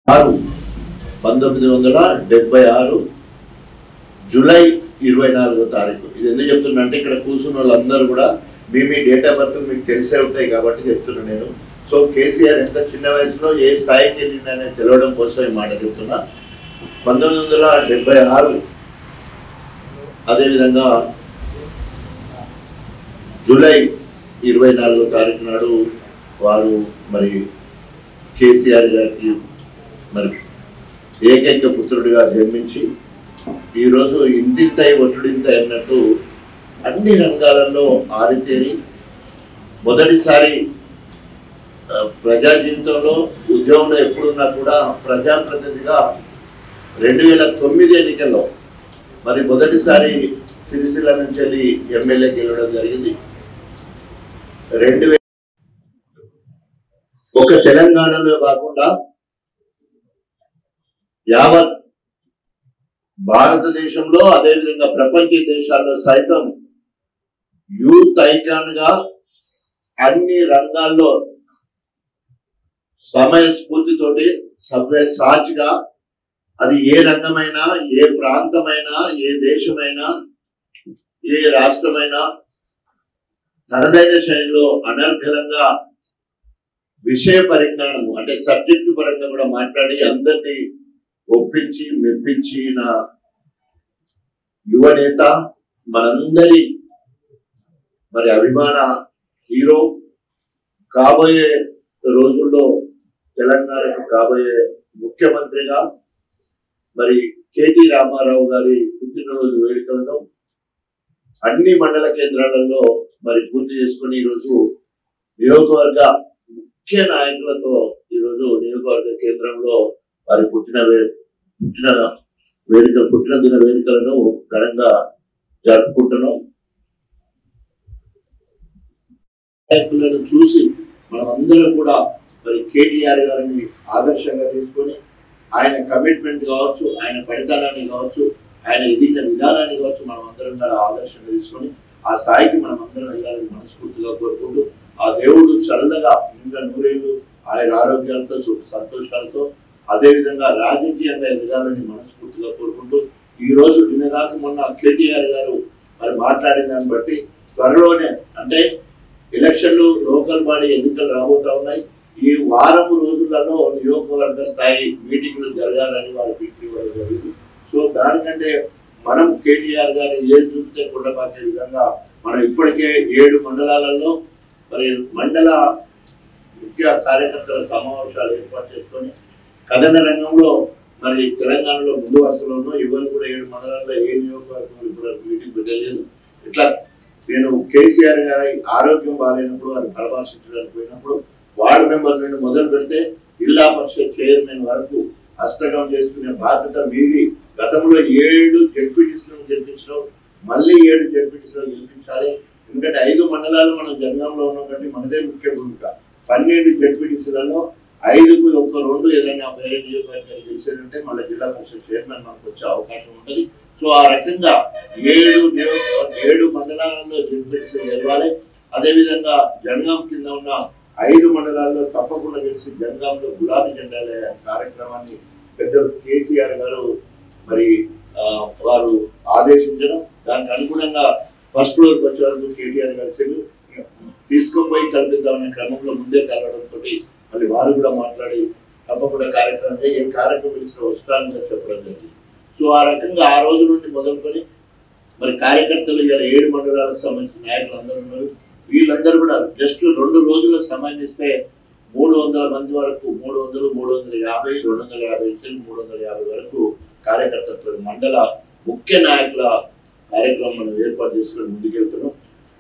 1976 July 24వ తారీఖు. ఇది ఎందుకు చెప్తున్నా అంటే ఇక్కడ కూర్చున్న వాళ్ళందరూ కూడా మీ డేట్ ఆఫ్ బర్త్ మీకు తెలిసే ఉంటాయి కాబట్టి చెప్తున్నాను నేను. సో కేసీఆర్ ఎంత చిన్న వయసులో ఏ స్థాయికి వెళ్ళిందనే తెలవడం కోసం ఈ మాట చెప్తున్నా. 1976 అదేవిధంగా జూలై 24వ తారీఖు నాడు వారు మరి కేసీఆర్ గారికి మరి ఏకైక పుత్రుడిగా జన్మించి ఈరోజు ఇంతింతై ఒట్టుడింతై అన్నట్టు అన్ని రంగాలలో ఆరితేరి మొదటిసారి ప్రజా జీవితంలో ఉద్యోగంలో ఎప్పుడున్నా కూడా ప్రజాప్రతినిధిగా 2009 ఎన్నికల్లో మరి మొదటిసారి సిరిసిల్ల నుంచి వెళ్ళి ఎమ్మెల్యే గెలవడం జరిగింది. 2000 ఒక తెలంగాణలో కాకుండా యావత్ భారతదేశంలో అదేవిధంగా ప్రపంచ దేశాల్లో సైతం యూత్ ఐకాన్ గా అన్ని రంగాల్లో సమయస్ఫూర్తితోటి సవ్యసాచిగా అది ఏ రంగమైనా ఏ ప్రాంతమైనా ఏ దేశమైనా ఏ రాష్ట్రమైనా తనదైన శైలిలో అనర్గళంగా విషయ పరిజ్ఞానము అంటే సబ్జెక్టు పరంగా కూడా మాట్లాడి అందరినీ ఒప్పించి మెప్పించిన యువనేత మనందరి మరి అభిమాన హీరో కాబోయే రోజుల్లో తెలంగాణకు కాబోయే ముఖ్యమంత్రిగా మరి కేటీ రామారావు గారి పుట్టినరోజు వేడుకలను అన్ని మండల కేంద్రాలలో మరి పూర్తి చేసుకుని ఈరోజు నియోజకవర్గ ముఖ్య నాయకులతో ఈరోజు నియోజకవర్గ కేంద్రంలో వారి పుట్టిన దిన వేడుకలను ఘనంగా జరుపుకుంటున్నాం. నాయకులను చూసి మనం అందరం కూడా మరి కేటీఆర్ గారిని ఆదర్శంగా తీసుకొని ఆయన కమిట్మెంట్ కావచ్చు, ఆయన పనితనాన్ని కావచ్చు, ఆయన ఎదిగిన విధానాన్ని కావచ్చు మనం అందరం కూడా ఆదర్శంగా తీసుకొని ఆ స్థాయికి మనం అందరం వెళ్ళాలని మనస్ఫూర్తిగా కోరుకుంటూ ఆ దేవుడు చల్లగా నిండా నూరేళ్లు ఆయన ఆరోగ్యాలతో సుఖ సంతోషాలతో అదేవిధంగా రాజకీయంగా ఎదగాలని మనస్ఫూర్తిగా కోరుకుంటూ ఈ రోజు నిన్నగాక మొన్న కేటీఆర్ గారు మరి మాట్లాడిన దాన్ని బట్టి త్వరలోనే అంటే ఎలక్షన్లు లోకల్ బాడీ ఎన్నికలు రాబోతా ఉన్నాయి. ఈ వారం రోజులలో నియోజకవర్గ స్థాయి మీటింగ్లు జరగాలని వారు పిలుపునివ్వడం జరిగింది. సో దానికంటే మనం కేటీఆర్ గారి ఏది చూస్తే కొండపాకే విధంగా మనం ఇప్పటికే 7 మండలాలలో మరి మండల ముఖ్య కార్యకర్తల సమావేశాలు ఏర్పాటు చేసుకొని కథన రంగంలో మరి తెలంగాణలో ముందు వరుసలోనూ ఇవాళ కూడా 7 మండలాల్లో ఏ నియోజకవర్గంలో కూడా మీటింగ్ పెట్టలేదు. ఇట్లా నేను కేసీఆర్ గారి ఆరోగ్యం బాగాలేనప్పుడు వారిని పరామర్శించడానికి పోయినప్పుడు వార్డు మెంబర్ నుండి మొదలు పెడితే జిల్లా పరిషత్ చైర్మన్ వరకు హస్తగం చేసుకునే బాధ్యత మీది. గతంలో 7 జడ్పీటీసీలను గెలిపించడం, మళ్ళీ 7 జడ్పీటీసీలను గెలిపించాలి. ఎందుకంటే 5 మండలాలు మనం జనగాంలో ఉన్నాం కాబట్టి మనదే ముఖ్య భూమిక. 12 జడ్పీటీసీలలో 5కు 1-2 ఏదైనా వేరే నియోజకవర్గాలు గెలిచేదంటే మళ్ళీ జిల్లా పరిషత్ చైర్మన్ మనకు వచ్చే అవకాశం ఉంటుంది. సో ఆ రకంగా 7 మండలాలలో జడ్పీటీసీలు గెలవాలి. అదేవిధంగా జనగాం కింద ఉన్న 5 మండలాల్లో తప్పకుండా గెలిచి జనగాంలో గులాబీ జెండాలే కార్యక్రమాన్ని పెద్దలు కేసీఆర్ గారు మరి వారు ఆదేశించడం, దానికి అనుగుణంగా ఫస్ట్ ఫ్లోర్కి వచ్చే వరకు కేటీఆర్ గారి సెల్లు తీసుకుపోయి కల్పిద్దామనే క్రమంలో ముందే కలవడంతో మళ్ళీ వారు కూడా మాట్లాడి తప్పకుండా కార్యక్రమం ఏ కార్యక్రమం ఇస్తే వస్తానని చెప్పడం జరిగింది. సో ఆ రకంగా ఆ రోజు నుండి మొదలుకొని మరి కార్యకర్తలు ఇలా 7 మండలాలకు సంబంధించిన నాయకులు అందరూ ఉన్నారు. వీళ్ళందరూ కూడా జస్ట్ 2 రోజుల సమయం ఇస్తే 300 మంది వరకు 300, 350, 250 నుంచి 350 వరకు కార్యకర్తలతో మండల ముఖ్య నాయకుల కార్యక్రమం మనం ఏర్పాటు చేసుకుని ముందుకెళ్తున్నాం.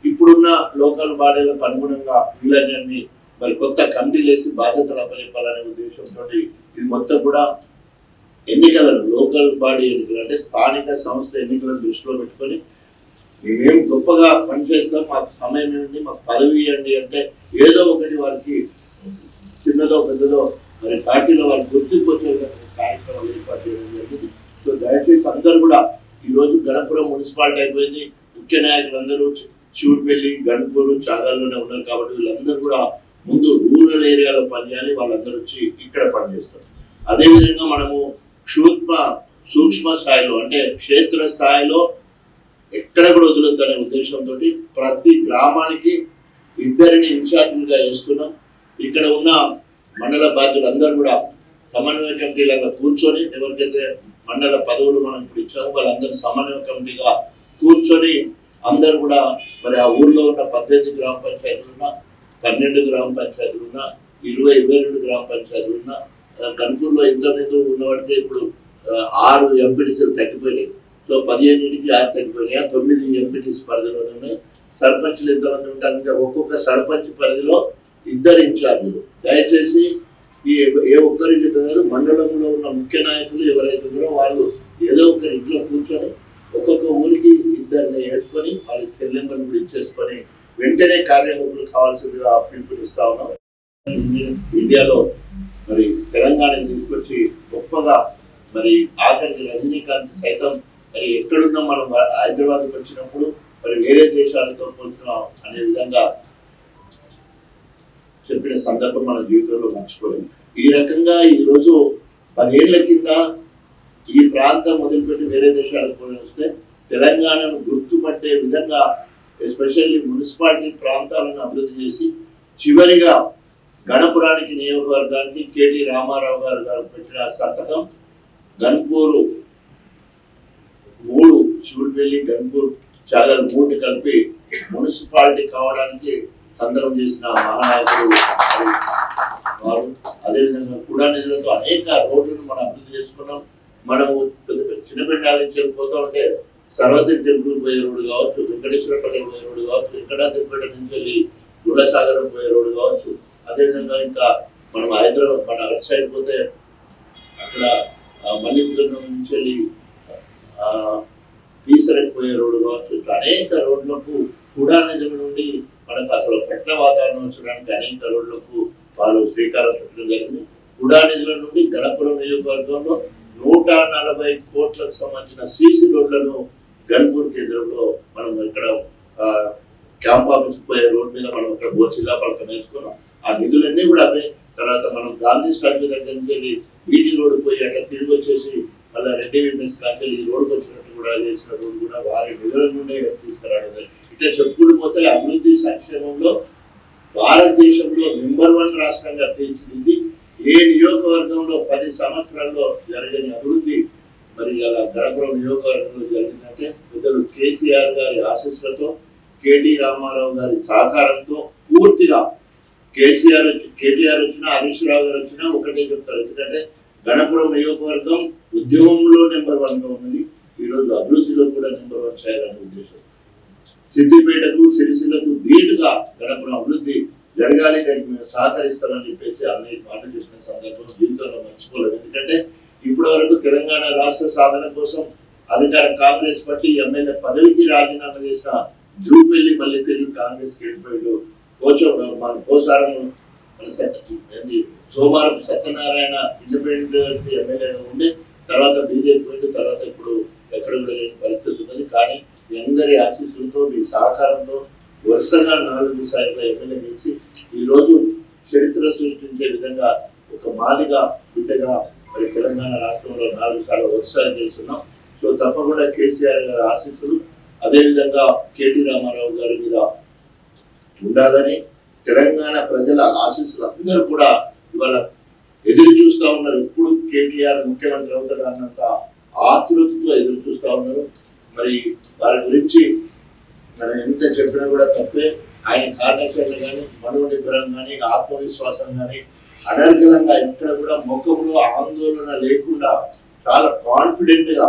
ఇప్పుడున్న లోకల్ బాడీలకు అనుగుణంగా వీళ్ళని మరి కొత్త కమిటీలు వేసి బాధ్యతలు అప్పచెప్పాలనే ఉద్దేశంతో ఇది మొత్తం కూడా ఎన్నికలను లోకల్ బాడీ ఎన్నికలు అంటే స్థానిక సంస్థ ఎన్నికలను దృష్టిలో పెట్టుకొని మేమేం గొప్పగా పనిచేస్తాం, మాకు సమయం ఇవ్వండి, మాకు పదవి ఇవ్వండి అంటే ఏదో ఒకటి వారికి చిన్నదో పెద్దదో మరి పార్టీలో వారికి గుర్తింపు వచ్చే కార్యక్రమాలు ఏర్పాటు చేయడం జరిగింది. సో దయచేసి అందరూ కూడా ఈరోజు గణపురం మున్సిపాలిటీ అయిపోయింది. ముఖ్య నాయకులందరూ శివుడిపల్లి, గణపూరు, చాగాల్లోనే ఉన్నారు కాబట్టి వీళ్ళందరూ కూడా ముందు రూరల్ ఏరియాలో పనిచేయాలి. వాళ్ళందరూ వచ్చి ఇక్కడ పనిచేస్తారు. అదేవిధంగా మనము సూక్ష్మ స్థాయిలో అంటే క్షేత్ర స్థాయిలో ఎక్కడ కూడా వదలొద్దనే ఉద్దేశంతో ప్రతి గ్రామానికి 2 ఇన్ఛార్జీలుగా వేస్తున్నాం. ఇక్కడ ఉన్న మండల బాధ్యులందరూ కూడా సమన్వయ కమిటీలాగా కూర్చొని ఎవరికైతే మండల పదవులు మనం ఇప్పుడు ఇచ్చామో వాళ్ళందరూ సమన్వయ కమిటీగా కూర్చొని అందరూ కూడా మరి ఆ ఊర్లో ఉన్న 18 గ్రామ పంచాయతీలు ఉన్నా, 12 గ్రామ పంచాయతీలు ఉన్నా, 22 గ్రామ పంచాయతీలు ఉన్నా, కన్పూర్లో ఇంతకుముందు ఉన్నవాడికి ఇప్పుడు 6 ఎంపీటీసీలు తగ్గిపోయినాయి. సో 15కి 6 తగ్గిపోయినాయి. 9 ఎంపీటీసీ పరిధిలోనే ఉన్నాయి. సర్పంచ్లు ఎంతమంది ఉంటారంటే ఒక్కొక్క సర్పంచ్ పరిధిలో 2 ఇన్ఛార్జీలు. దయచేసి ఏ ఒక్కరికి కాదు, మండలంలో ఉన్న ముఖ్య నాయకులు ఎవరైతే ఉన్నారో వాళ్ళు ఏదో ఒకరి ఇంట్లో కూర్చొని ఒక్కొక్క ఊరికి 2 వేసుకొని వాళ్ళకి సెల్ నెంబర్లు కూడా ఇచ్చేసుకొని వెంటనే కార్యక్రమాలు కావాల్సిందిగా పిలుపునిస్తా ఉన్నాం. ఇండియాలో మరి తెలంగాణకి తీసుకొచ్చి గొప్పగా మరి ఆఖరికి రజనీకాంత్ సైతం మరి ఎక్కడున్నా మనం హైదరాబాద్కి వచ్చినప్పుడు మరి వేరే దేశాలతో పోతున్నాం అనే విధంగా చెప్పిన సందర్భం మన జీవితంలో మర్చిపోలేము. ఈ రకంగా ఈరోజు 10 ఏళ్ల కింద ఈ ప్రాంతం మొదలుపెట్టి వేరే దేశాలకు పోయి వస్తే తెలంగాణను గుర్తుపట్టే విధంగా ఎస్పెషల్లీ మున్సిపాలిటీ ప్రాంతాలను అభివృద్ధి చేసి చివరిగా గణపురానికి నియోజకవర్గానికి కేటీ రామారావు గారు పెట్టిన సంతకం గన్పూరు 3 శివుడిపల్లి గన్పూర్ చాగల్ 3 కలిపి మున్సిపాలిటీ కావడానికి సందర్భం చేసిన మహానాయకుడు వారు. అదేవిధంగా కూడా నిధులతో అనేక రోడ్లను మనం అభివృద్ధి చేసుకున్నాం. మనము చిన్నపెట్టాల నుంచి వెళ్ళిపోతూ ఉంటే సర్వతి టెంపుల్ పోయే రోడ్డు కావచ్చు, వెంకటేశ్వరపల్లి పోయే రోడ్డు కావచ్చు, ఇక్కడ తిరుపతి నుంచి వెళ్ళి గుడసాగరం పోయే రోడ్డు కావచ్చు. అదేవిధంగా ఇంకా మనం హైదరాబాద్ మన అటు సైడ్ పోతే అక్కడ మల్లిపురం నుంచి వెళ్ళి ఈసరికి పోయే రోడ్డు కావచ్చు. ఇట్లా అనేక రోడ్లకు కూడా నిధుల నుండి మనకు అసలు పట్టణ వాతావరణం వచ్చడానికి అనేక రోడ్లకు వాళ్ళు శ్రీకారం చుట్టడం జరిగింది. కూడా నిధుల నుండి గణపురం నియోజకవర్గంలో 140 కోట్లకు సంబంధించిన సీసీ రోడ్లను గన్పూర్ కేంద్రంలో మనం ఇక్కడ క్యాంప్ ఆఫీస్ పోయే రోడ్ మీద మనం ఇక్కడ బోర్చిల్లా పలకం వేసుకున్నాం. ఆ నిధులన్నీ కూడా అవే. తర్వాత మనం గాంధీ స్టాచ్యూ దగ్గర నుంచి వెళ్ళి వీటి రోడ్డు పోయి అట్లా తిరిగి వచ్చేసి మళ్ళీ రెడ్డి విమెన్స్ కాంచెల్ ఈ రోడ్డుకు వచ్చినట్టు కూడా చేసిన రోడ్డు కూడా వారి నిధుల నుండే తీసుకురావడం. ఇట్లా చెప్పుకుంటూ పోతే అభివృద్ధి సంక్షేమంలో భారతదేశంలో నంబర్ 1 రాష్ట్రంగా తీర్చిదిద్ది ఏ నియోజకవర్గంలో 10 సంవత్సరాల్లో జరగని అభివృద్ధి మరి అలా గణపురం నియోజకవర్గంలో జరిగిందంటే పెద్దలు కేసీఆర్ గారి ఆశీస్సులతో, కేటీ రామారావు గారి సహకారంతో పూర్తిగా కేటీఆర్ వచ్చినా హరీష్ రావు గారు వచ్చినా ఒకటే చెప్తారు. ఎందుకంటే గణపురం నియోజకవర్గం ఉద్యమంలో నంబర్ 1గా ఉన్నది. ఈరోజు అభివృద్ధిలో కూడా నంబర్ 1 చేయాలనే ఉద్దేశం. సిద్దిపేటకు సిరిసిల్లకు ధీటుగా గణపురం అభివృద్ధి జరగాలి, దానికి మేము సహకరిస్తామని చెప్పేసి అన్ని మాటలు చెప్పిన సందర్భం జీవితంలో మర్చిపోలేదు. ఎందుకంటే ఇప్పటి వరకు తెలంగాణ రాష్ట్ర సాధన కోసం అధికార కాంగ్రెస్ పార్టీ ఎమ్మెల్యే పదవికి రాజీనామా చేసిన జూపల్లి మళ్ళీ తిరిగి కాంగ్రెస్ వెళ్ళిపోయాడు. మన పోసారం సోమవారం సత్యనారాయణ ఇండిపెండెంట్ ఎమ్మెల్యేగా ఉండి తర్వాత బీజేపీ పోయింది. తర్వాత ఇప్పుడు ఎక్కడ కూడా లేని పరిస్థితి ఉన్నది. కానీ మీ అందరి ఆశీస్సులతో మీ సహకారంతో వరుసగా 4 సార్లు ఎమ్మెల్యే చేసి ఈరోజు చరిత్ర సృష్టించే విధంగా ఒక మాదిగా బిడ్డగా మరి తెలంగాణ రాష్ట్రంలో 4 సార్లు వరుసగా చేస్తున్నాం. సో తప్పకుండా కేసీఆర్ గారి ఆశీస్సులు అదేవిధంగా కేటీ రామారావు గారి మీద ఉండాలని తెలంగాణ ప్రజల ఆశీస్సులు అందరూ కూడా ఇవాళ ఎదురు చూస్తూ ఉన్నారు. ఇప్పుడు కేటీఆర్ ముఖ్యమంత్రి అవుతాడు అన్నంత ఆతృతతో ఎదురు చూస్తూ ఉన్నారు. మరి వారి గురించి మనం ఎంత చెప్పినా కూడా తప్పే. ఆయన కార్యాచరణ కానీ, మనోనిబ్బరం కానీ, ఆత్మవిశ్వాసం కానీ అనర్గళంగా ఇక్కడ కూడా ముఖంలో ఆందోళన లేకుండా చాలా కాన్ఫిడెంట్ గా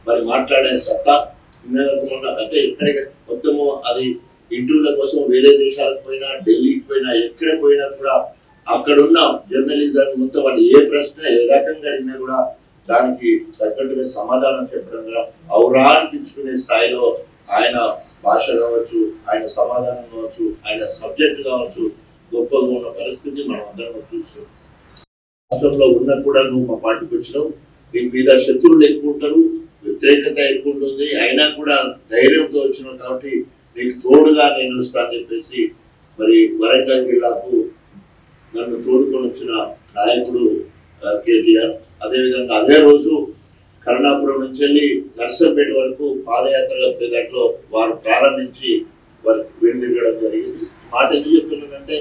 మరి మాట్లాడే సత్తా మొన్న అంటే ఇక్కడికి మొత్తము అది ఇంటర్వ్యూల కోసం వేరే దేశాలకు పోయినా, ఢిల్లీకి పోయినా, ఎక్కడ పోయినా కూడా అక్కడున్న జర్నలిస్ట్ మొత్తం వాళ్ళు ఏ ప్రశ్న ఏ రకంగా అడిగినా కూడా దానికి తగ్గట్టుగా సమాధానం చెప్పడం కూడా ఔరా అనిపించుకునే స్థాయిలో ఆయన భాష కావచ్చు, ఆయన సమాధానం కావచ్చు, ఆయన సబ్జెక్ట్ కావచ్చు గొప్పగా ఉన్న పరిస్థితి మనం అందరం చూస్తున్నాం. రాష్ట్రంలో ఉన్నా కూడా నువ్వు మా పార్టీకి వచ్చినావు, దీని మీద శత్రువులు ఎక్కువ ఉంటారు, వ్యతిరేకత ఎక్కువ ఉంటుంది, అయినా కూడా ధైర్యంతో వచ్చినావు కాబట్టి నీకు తోడుగా నేను వస్తా అని చెప్పేసి మరి వరంగల్ జిల్లాకు నన్ను తోడుకొని వచ్చిన నాయకుడు కేటీఆర్. అదేవిధంగా అదే రోజు కరుణాపురం నుంచి వెళ్ళి నర్సంపేట వరకు పాదయాత్రగా దాంట్లో వారు ప్రారంభించి వారు వెళ్ళిరగడం జరిగింది. మాట ఎందుకు చెప్తున్నానంటే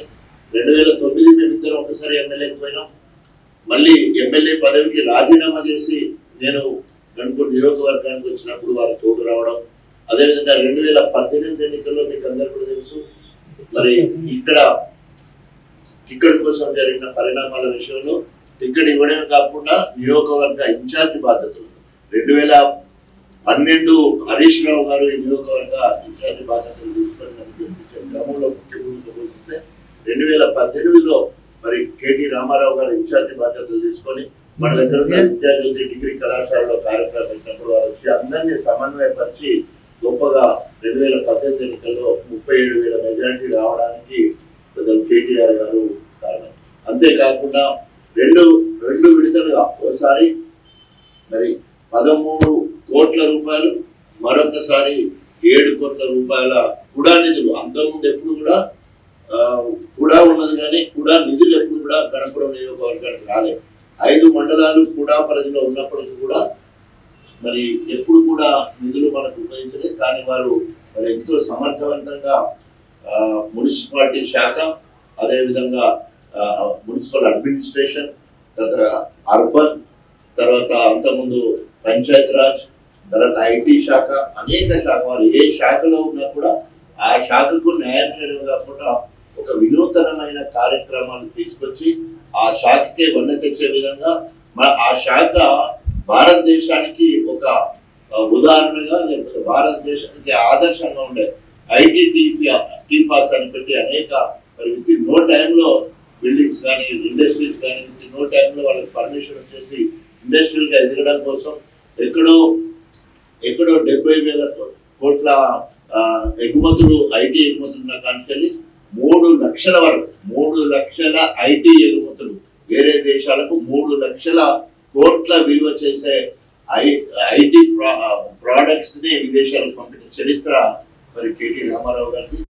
2009 మేమిద్దరం ఒకసారి ఎమ్మెల్యేకి పోయినాం. మళ్ళీ ఎమ్మెల్యే పదవికి రాజీనామా చేసి నేను గణపూర్ నియోజకవర్గానికి వచ్చినప్పుడు వారు తోడు రావడం. అదేవిధంగా 2018 ఎన్నికల్లో మీకు అందరూ కూడా తెలుసు, మరి టికెట్ కోసం జరిగిన పరిణామాల విషయంలో టికెట్ ఇవ్వడమే కాకుండా నియోజకవర్గ ఇన్ఛార్జి బాధ్యతలు 2012 హరీష్ రావు గారు ఈ నియోజకవర్గ ఇన్ఛార్జి బాధ్యతలు తీసుకొని క్రమంలో ముఖ్యమంత్రి 2018లో మరి కేటీ రామారావు గారు ఇన్ఛార్జి బాధ్యతలు తీసుకొని మన దగ్గర విద్యాజ్యోతి డిగ్రీ కళాశాలలో కార్యక్రమం పెట్టినప్పుడు వారు వచ్చి అందరినీ సమన్వయపరిచి గొప్పగా 2018 ఎన్నికల్లో 37,000 మెజారిటీ రావడానికి కేటీఆర్ గారు కారణం. అంతేకాకుండా రెండు విడతలుగా ఒకసారి మరి 13 కోట్ల రూపాయలు, మరొకసారి 7 కోట్ల రూపాయల కూడా నిధులు. అంతకుముందు ఎప్పుడు కూడా కూడా ఉన్నది కానీ కూడా నిధులు ఎప్పుడు కూడా గణపురం నియోజకవర్గానికి రాలేదు. 5 మండలాలు కూడా పరిధిలో ఉన్నప్పటికీ కూడా మరి ఎప్పుడు కూడా నిధులు మనకు ఉపయోగించలేదు. కానీ వారు మరి ఎంతో సమర్థవంతంగా మున్సిపాలిటీ శాఖ, అదేవిధంగా మున్సిపల్ అడ్మినిస్ట్రేషన్, తర్వాత అర్బన్, తర్వాత అంతకుముందు పంచాయత్ రాజ్, తర్వాత ఐటీ శాఖ, అనేక శాఖ వారు ఏ శాఖలో ఉన్నా కూడా ఆ శాఖకు న్యాయం చేయడం కాకుండా ఒక వినూతనమైన కార్యక్రమాలు తీసుకొచ్చి ఆ శాఖకే వన్న తెచ్చే విధంగా ఆ శాఖ భారతదేశానికి ఒక ఉదాహరణగా, లేకపోతే భారతదేశానికి ఆదర్శంగా ఉండే టీపాస్ అని పెట్టి అనేక మరి విత్ ఇన్ నో టైంలో బిల్డింగ్స్ కానీ ఇండస్ట్రీస్ కానీ విత్ ఇన్ నో టైంలో వాళ్ళకి పర్మిషన్ వచ్చేసి ఇండస్ట్రియల్గా ఎదగడం కోసం ఎక్కడో 70,000 కోట్ల ఎగుమతులు, ఐటీ ఎగుమతులు ఉన్న కాంచెల్లి 3 లక్షల వరకు 3 లక్షల ఐటీ ఎగుమతులు వేరే దేశాలకు 3 లక్షల కోట్ల విలువ చేసే ఐటీ ప్రోడక్ట్స్ ని విదేశాలకు పంపిన చరిత్ర మరి కేటీ రామారావు గారికి.